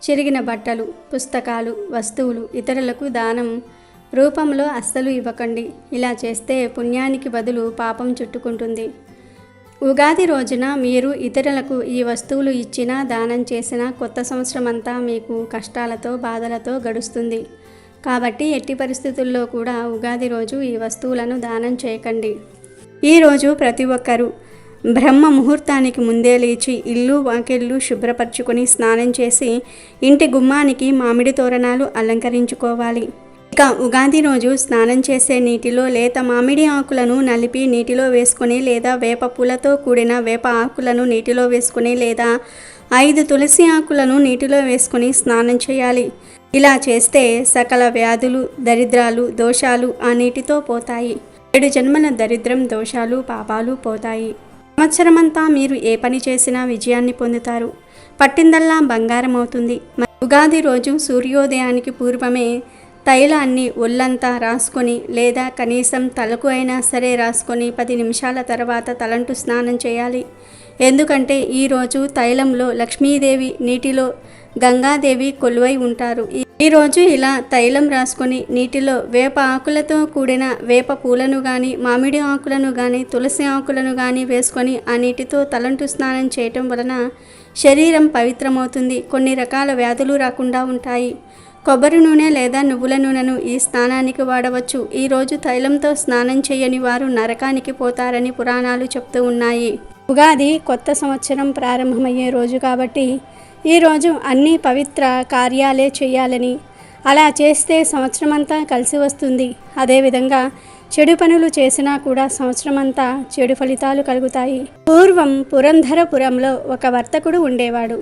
చిరిగిన బట్టలు, పుస్తకాలు, వస్తువులు ఇతరులకు దానం రూపంలో అస్సలు ఇవ్వకండి. ఇలా చేస్తే పుణ్యానికి బదులు పాపం చుట్టుకుంటుంది. ఉగాది రోజున మీరు ఇతరులకు ఈ వస్తువులు ఇచ్చినా, దానం చేసినా కొత్త సంవత్సరం అంతా మీకు కష్టాలతో, బాధలతో గడుస్తుంది. కాబట్టి ఎట్టి పరిస్థితుల్లో కూడా ఉగాది రోజు ఈ వస్తువులను దానం చేయకండి. ఈరోజు ప్రతి ఒక్కరూ బ్రహ్మ ముహూర్తానికి ముందే లేచి ఇల్లు వాకిళ్ళు శుభ్రపరచుకొని స్నానం చేసి ఇంటి గుమ్మానికి మామిడి తోరణాలు అలంకరించుకోవాలి. ఇక ఉగాది రోజు స్నానం చేసే నీటిలో లేత మామిడి ఆకులను నలిపి నీటిలో వేసుకొని, లేదా వేప పూలతో కూడిన వేప ఆకులను నీటిలో వేసుకొని, లేదా 5 తులసి ఆకులను నీటిలో వేసుకొని స్నానం చేయాలి. ఇలా చేస్తే సకల వ్యాధులు, దరిద్రాలు, దోషాలు ఆ నీటితో పోతాయి. 7 జన్మల దరిద్రం, దోషాలు, పాపాలు పోతాయి. సంవత్సరమంతా మీరు ఏ పని చేసినా విజయాన్ని పొందుతారు. పట్టిందల్లా బంగారం అవుతుంది. ఉగాది రోజు సూర్యోదయానికి పూర్వమే తైలాన్ని ఒళ్ళంతా రాసుకొని, లేదా కనీసం తలకు అయినా సరే రాసుకొని 10 నిమిషాల తర్వాత తలంటు స్నానం చేయాలి. ఎందుకంటే ఈరోజు తైలంలో లక్ష్మీదేవి, నీటిలో గంగాదేవి కొలువై ఉంటారు. ఈరోజు ఇలా తైలం రాసుకొని నీటిలో వేప ఆకులతో కూడిన వేప పూలను కానీ, మామిడి ఆకులను కానీ, తులసి ఆకులను కానీ వేసుకొని ఆ నీటితో తలంటు స్నానం చేయటం వలన శరీరం పవిత్రమవుతుంది. కొన్ని రకాల వ్యాధులు రాకుండా ఉంటాయి. కొబ్బరి నూనె లేదా నువ్వుల నూనెను ఈ స్నానానికి వాడవచ్చు. ఈరోజు తైలంతో స్నానం చేయని వారు నరకానికి పోతారని పురాణాలు చెప్తూ ఉన్నాయి. ఉగాది కొత్త సంవత్సరం ప్రారంభమయ్యే రోజు కాబట్టి ఈరోజు అన్ని పవిత్ర కార్యాలే చేయాలని, అలా చేస్తే సంవత్సరమంతా కలిసి వస్తుంది. అదేవిధంగా చెడు పనులు చేసినా కూడా సంవత్సరమంతా చెడు ఫలితాలు కలుగుతాయి. పూర్వం పురంధరపురంలో ఒక వర్తకుడు ఉండేవాడు.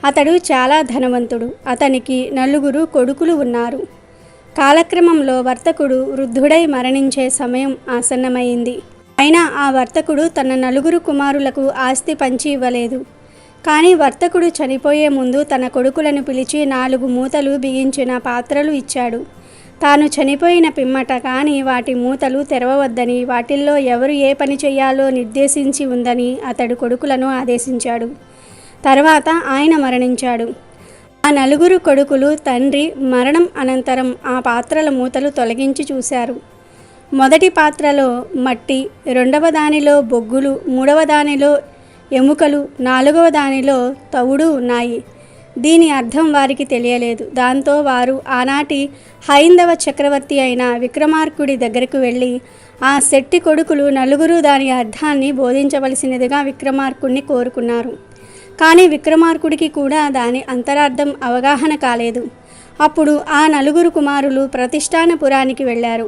అతడు చాలా ధనవంతుడు. అతనికి 4 కొడుకులు ఉన్నారు. కాలక్రమంలో వర్తకుడు వృద్ధుడై మరణించే సమయం ఆసన్నమైంది. అయినా ఆ వర్తకుడు తన 4 కుమారులకు ఆస్తి పంచి ఇవ్వలేదు. కానీ వర్తకుడు చనిపోయే ముందు తన కొడుకులను పిలిచి 4 మూతలు బిగించిన పాత్రలు ఇచ్చాడు. తాను చనిపోయిన పిమ్మట కానీ వాటి మూతలు తెరవవద్దని, వాటిల్లో ఎవరు ఏ పని చేయాలో నిర్దేశించి ఉందని అతడు కొడుకులను ఆదేశించాడు. తర్వాత ఆయన మరణించాడు. ఆ 4 కొడుకులు తండ్రి మరణం అనంతరం ఆ పాత్రల మూతలు తొలగించి చూశారు. మొదటి పాత్రలో మట్టి, 2వ దానిలో బొగ్గులు, 3వ దానిలో ఎముకలు, 4వ దానిలో తవుడు ఉన్నాయి. దీని అర్థం వారికి తెలియలేదు. దాంతో వారు ఆనాటి హైందవ చక్రవర్తి అయిన విక్రమార్కుడి దగ్గరకు వెళ్ళి ఆ శెట్టి కొడుకులు 4 దాని అర్థాన్ని బోధించవలసినదిగా విక్రమార్కుడిని కోరుకున్నారు. కానీ విక్రమార్కుడికి కూడా దాని అంతరార్థం అవగాహన కాలేదు. అప్పుడు ఆ 4 కుమారులు ప్రతిష్టానపురానికి వెళ్ళారు.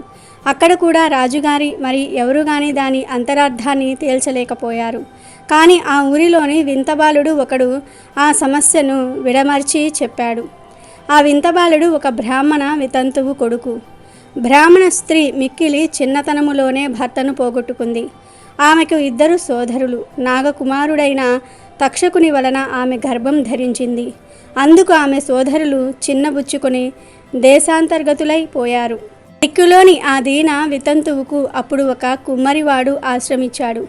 అక్కడ కూడా రాజుగారి మరి ఎవరు కానీ దాని అంతరార్థాన్ని తేల్చలేకపోయారు. కానీ ఆ ఊరిలోని వింతబాలుడు ఒకడు ఆ సమస్యను విడమర్చి చెప్పాడు. ఆ వింతబాలుడు ఒక బ్రాహ్మణ వితంతువు కొడుకు. బ్రాహ్మణ స్త్రీ మిక్కిలి చిన్నతనములోనే భర్తను పోగొట్టుకుంది. ఆమెకు 2 సోదరులు. నాగకుమారుడైన తక్షకుని వలన ఆమె గర్భం ధరించింది. అందుకు ఆమె సోదరులు చిన్నబుచ్చుకొని దేశాంతర్గతులై పోయారు. దిక్కులోని ఆ దీన వితంతువుకు అప్పుడు ఒక కుమ్మరివాడు ఆశ్రమించాడు.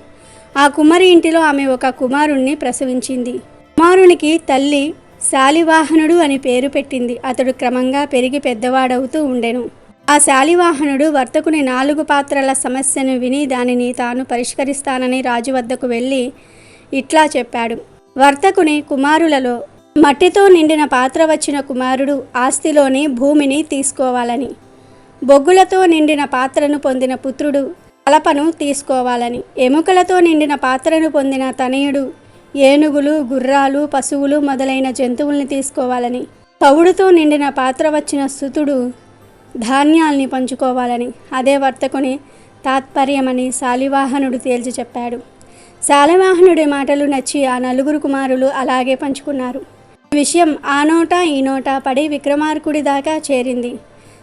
ఆ కుమ్మరి ఇంటిలో ఆమె ఒక కుమారుణ్ణి ప్రసవించింది. కుమారునికి తల్లి శాలివాహనుడు అని పేరు పెట్టింది. అతడు క్రమంగా పెరిగి పెద్దవాడవుతూ ఉండెను. ఆ శాలివాహనుడు వర్తకుని 4 పాత్రల సమస్యను విని దానిని తాను పరిష్కరిస్తానని రాజు వద్దకు వెళ్ళి ఇట్లా చెప్పాడు. వర్తకుని కుమారులలో మట్టితో నిండిన పాత్ర వచ్చిన కుమారుడు ఆస్తిలోని భూమిని తీసుకోవాలని, బొగ్గులతో నిండిన పాత్రను పొందిన పుత్రుడు కలపను తీసుకోవాలని, ఎముకలతో నిండిన పాత్రను పొందిన తనయుడు ఏనుగులు, గుర్రాలు, పశువులు మొదలైన జంతువుల్ని తీసుకోవాలని, తవుడుతో నిండిన పాత్ర వచ్చిన సుతుడు ధాన్యాల్ని పంచుకోవాలని. అదే వర్తకుని తాత్పర్యమని శాలివాహనుడు తేల్చి చెప్పాడు. శాలివాహనుడి మాటలు నచ్చి ఆ 4 కుమారులు అలాగే పంచుకున్నారు. ఈ విషయం ఆ నోట ఈ నోట పడి విక్రమార్కుడి దాకా చేరింది.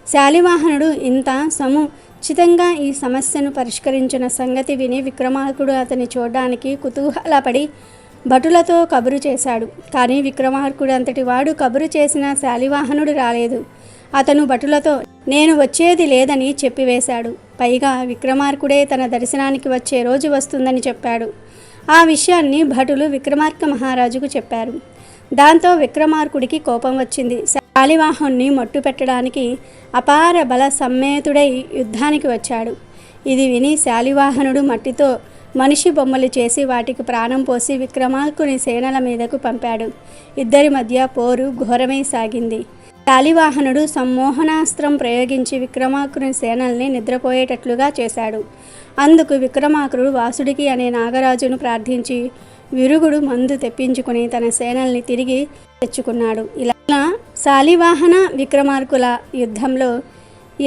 శాలివాహనుడు ఇంత సముచితంగా ఈ సమస్యను పరిష్కరించిన సంగతి విని విక్రమార్కుడు అతన్ని చూడడానికి కుతూహలపడి భటులతో కబురు చేశాడు. కానీ విక్రమార్కుడు అంతటి వాడు కబురు చేసిన శాలివాహనుడు రాలేదు. అతను భటులతో నేను వచ్చేది లేదని చెప్పివేశాడు. పైగా విక్రమార్కుడే తన దర్శనానికి వచ్చే రోజు వస్తుందని చెప్పాడు. ఆ విషయాన్ని భటులు విక్రమార్క మహారాజుకు చెప్పారు. దాంతో విక్రమార్కుడికి కోపం వచ్చింది. శాలివాహనుని మట్టు పెట్టడానికి అపార బల సమ్మేతుడై యుద్ధానికి వచ్చాడు. ఇది విని శాలివాహనుడు మట్టితో మనిషి బొమ్మలు చేసి వాటికి ప్రాణం పోసి విక్రమార్కుని సేనల మీదకు పంపాడు. ఇద్దరి మధ్య పోరు ఘోరమై సాగింది. శాలివాహనుడు సమ్మోహనాస్త్రం ప్రయోగించి విక్రమార్కుని సేనల్ని నిద్రపోయేటట్లుగా చేశాడు. అందుకు విక్రమార్కుడు వాసుడికి అనే నాగరాజును ప్రార్థించి విరుగుడు మందు తెప్పించుకుని తన సేనల్ని తిరిగి తెచ్చుకున్నాడు. ఇలా శాలివాహన విక్రమార్కుల యుద్ధంలో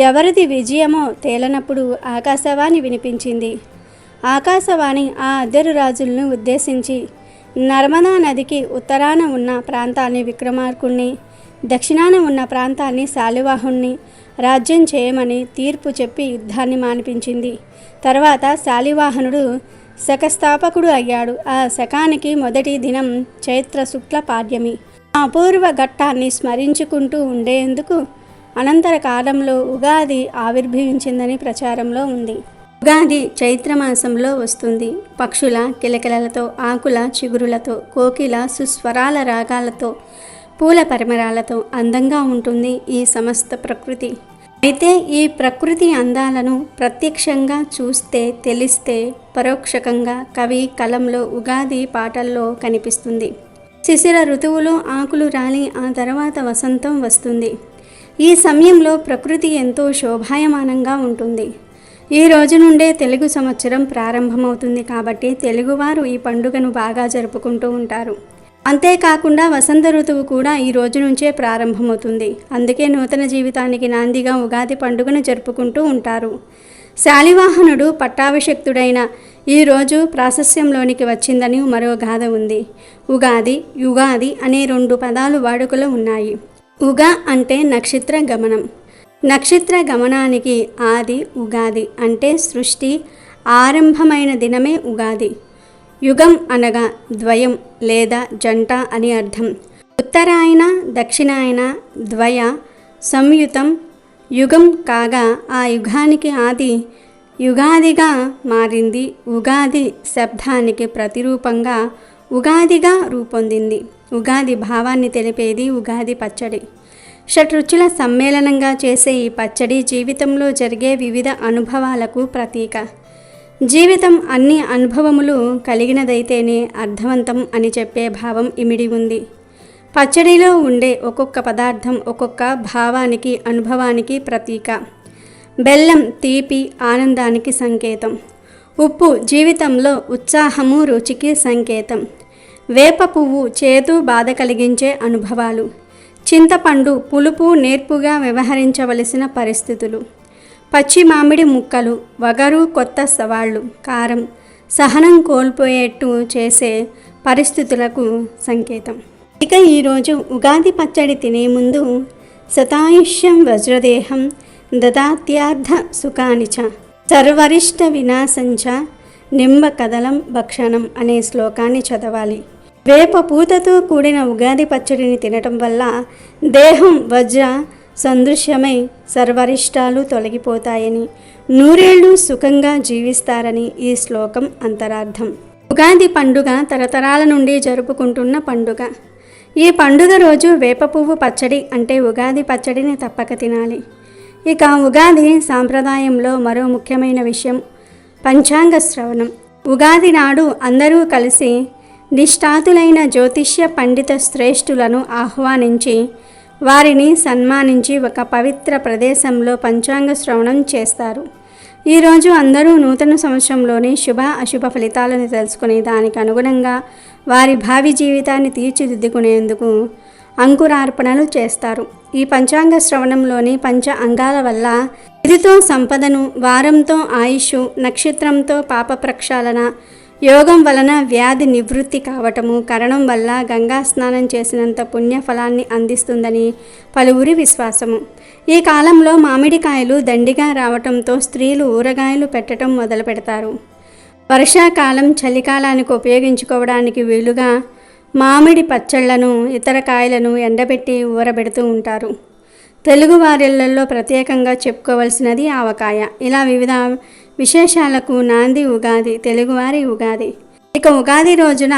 ఎవరిది విజయమో తేలనప్పుడు ఆకాశవాణి వినిపించింది. ఆకాశవాణి ఆ 2 రాజులను ఉద్దేశించి నర్మదా నదికి ఉత్తరాన ఉన్న ప్రాంతాన్ని విక్రమార్కుణ్ణి, దక్షిణాన ఉన్న ప్రాంతాన్ని శాలివాహనుని రాజ్యం చేయమని తీర్పు చెప్పి యుద్ధాన్ని మానిపించింది. తర్వాత శాలివాహనుడు శకస్థాపకుడు అయ్యాడు. ఆ శకానికి మొదటి దినం చైత్ర శుక్ల పాడ్యమి. ఆ అపూర్వ ఘట్టాన్ని స్మరించుకుంటూ ఉండేందుకు అనంతర కాలంలో ఉగాది ఆవిర్భవించిందని ప్రచారంలో ఉంది. ఉగాది చైత్రమాసంలో వస్తుంది. పక్షుల కిలకిలలతో, ఆకుల చిగురులతో, కోకిల సుస్వరాల రాగాలతో, పూల పరిమళాలతో అందంగా ఉంటుంది ఈ సమస్త ప్రకృతి. అయితే ఈ ప్రకృతి అందాలను ప్రత్యక్షంగా చూస్తే తెలిస్తే పరోక్షకంగా కవి కలంలో ఉగాది పాటల్లో కనిపిస్తుంది. శిశిర ఋతువులో ఆకులు రాలి ఆ తర్వాత వసంతం వస్తుంది. ఈ సమయంలో ప్రకృతి ఎంతో శోభాయమానంగా ఉంటుంది. ఈ రోజు నుండే తెలుగు సంవత్సరం ప్రారంభమవుతుంది కాబట్టి తెలుగువారు ఈ పండుగను బాగా జరుపుకుంటూ ఉంటారు. అంతేకాకుండా వసంత ఋతువు కూడా ఈ రోజు నుంచే ప్రారంభమవుతుంది. అందుకే నూతన జీవితానికి నాందిగా ఉగాది పండుగను జరుపుకుంటూ ఉంటారు. శాలివాహనుడు పట్టాభిషిక్తుడైన ఈ రోజు ప్రాశస్యంలోనికి వచ్చిందని మరో గాథ ఉంది. ఉగాది, యుగాది అనే 2 పదాలు వాడుకలో ఉన్నాయి. ఉగ అంటే నక్షత్ర గమనం. నక్షత్ర గమనానికి ఆది ఉగాది అంటే సృష్టి ఆరంభమైన దినమే ఉగాది. యుగం అనగా ద్వయం లేదా జంట అని అర్థం. ఉత్తరాయణ దక్షిణాయన ద్వయ సంయుతం యుగం కాగా ఆ యుగానికి ఆది యుగాదిగా మారింది. ఉగాది శబ్దానికి ప్రతిరూపంగా ఉగాదిగా రూపొందింది. ఉగాది భావాన్ని తెలిపేది ఉగాది పచ్చడి. షట్రుచుల సమ్మేళనంగా చేసే ఈ పచ్చడి జీవితంలో జరిగే వివిధ అనుభవాలకు ప్రతీక. జీవితం అన్ని అనుభవములు కలిగినదైతేనే అర్థవంతం అని చెప్పే భావం ఇమిడి ఉంది. పచ్చడిలో ఉండే ఒక్కొక్క పదార్థం ఒక్కొక్క భావానికి, అనుభవానికి ప్రతీక. బెల్లం తీపి, ఆనందానికి సంకేతం. ఉప్పు జీవితంలో ఉత్సాహము, రుచికి సంకేతం. వేప పువ్వు చేదు, బాధ కలిగించే అనుభవాలు. చింతపండు పులుపు, నేర్పుగా వ్యవహరించవలసిన పరిస్థితులు. పచ్చి మామిడి ముక్కలు వగరు, కొత్త సవాళ్ళు. కారం సహనం కోల్పోయేట్టు చేసే పరిస్థితులకు సంకేతం. ఇక ఈరోజు ఉగాది పచ్చడి తినే ముందు శతాయుష్యం వజ్రదేహం దదాత్యార్థ సుఖాని చ సర్వరిష్ట వినాశంచ నింబ కదలం భక్షణం అనే శ్లోకాన్ని చదవాలి. వేప పూతతో కూడిన ఉగాది పచ్చడిని తినటం వల్ల దేహం వజ్ర సందృశ్యమై సర్వరిష్టాలు తొలగిపోతాయని, నూరేళ్లు సుఖంగా జీవిస్తారని ఈ శ్లోకం అంతరార్థం. ఉగాది పండుగ తరతరాల నుండి జరుపుకుంటున్న పండుగ. ఈ పండుగ రోజు వేప పువ్వు పచ్చడి అంటే ఉగాది పచ్చడిని తప్పక తినాలి. ఇక ఉగాది సాంప్రదాయంలో మరో ముఖ్యమైన విషయం పంచాంగ శ్రవణం. ఉగాది నాడు అందరూ కలిసి నిష్ఠాతులైన జ్యోతిష్య పండిత శ్రేష్ఠులను ఆహ్వానించి వారిని సన్మానించి ఒక పవిత్ర ప్రదేశంలో పంచాంగ శ్రవణం చేస్తారు. ఈరోజు అందరూ నూతన సంవత్సరంలోని శుభ అశుభ ఫలితాలను తెలుసుకుని దానికి అనుగుణంగా వారి భావి జీవితాన్ని తీర్చిదిద్దుకునేందుకు అంకురార్పణలు చేస్తారు. ఈ పంచాంగ శ్రవణంలోని పంచ అంగాల వల్ల తిథితో సంపదను, వారంతో ఆయుష్, నక్షత్రంతో పాప ప్రక్షాళన, యోగం వలన వ్యాధి నివృత్తి కావటము, కరణం వల్ల గంగా స్నానం చేసినంత పుణ్యఫలాన్ని అందిస్తుందని పలువురి విశ్వాసము. ఈ కాలంలో మామిడికాయలు దండిగా రావటంతో స్త్రీలు ఊరగాయలు పెట్టడం మొదలు పెడతారు. వర్షాకాలం, చలికాలానికి ఉపయోగించుకోవడానికి వీలుగా మామిడి పచ్చళ్లను, ఇతర కాయలను ఎండబెట్టి ఊరబెడుతూ ఉంటారు. తెలుగు వారిళ్లలో ప్రత్యేకంగా చెప్పుకోవలసినది ఆవకాయ. ఇలా వివిధ విశేషాలకు నాంది ఉగాది, తెలుగువారి ఉగాది. ఇక ఉగాది రోజున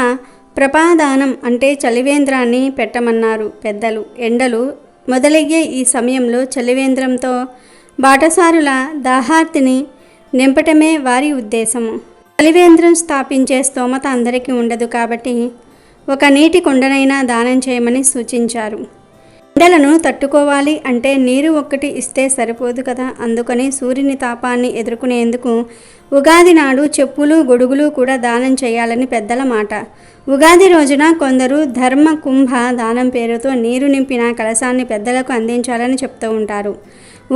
ప్రపాదానం అంటే చలివేంద్రాన్ని పెట్టమన్నారు పెద్దలు. ఎండలు మొదలయ్యే ఈ సమయంలో చలివేంద్రంతో బాటసారుల దాహార్తిని నింపటమే వారి ఉద్దేశము. చలివేంద్రం స్థాపించే స్తోమత అందరికీ ఉండదు కాబట్టి ఒక నీటి కుండనైనా దానం చేయమని సూచించారు. ఎండలను తట్టుకోవాలి అంటే నీరు ఒక్కటి ఇస్తే సరిపోదు కదా. అందుకని సూర్యుని తాపాన్ని ఎదుర్కొనేందుకు ఉగాది నాడు చెప్పులు, గొడుగులు కూడా దానం చేయాలని పెద్దల మాట. ఉగాది రోజున కొందరు ధర్మ కుంభ దానం పేరుతో నీరు నింపిన కలశాన్ని పెద్దలకు అందించాలని చెప్తూ ఉంటారు.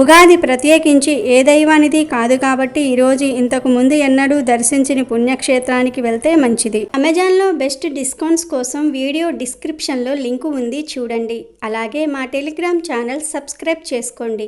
ఉగాది ప్రత్యేకించి ఏ దైవానిది కాదు కాబట్టి ఈరోజు ఇంతకు ముందు ఎన్నడూ దర్శించని పుణ్యక్షేత్రానికి వెళ్తే మంచిది. అమెజాన్లో బెస్ట్ డిస్కౌంట్స్ కోసం వీడియో డిస్క్రిప్షన్లో లింకు ఉంది, చూడండి. అలాగే మా టెలిగ్రామ్ ఛానల్ సబ్స్క్రైబ్ చేసుకోండి.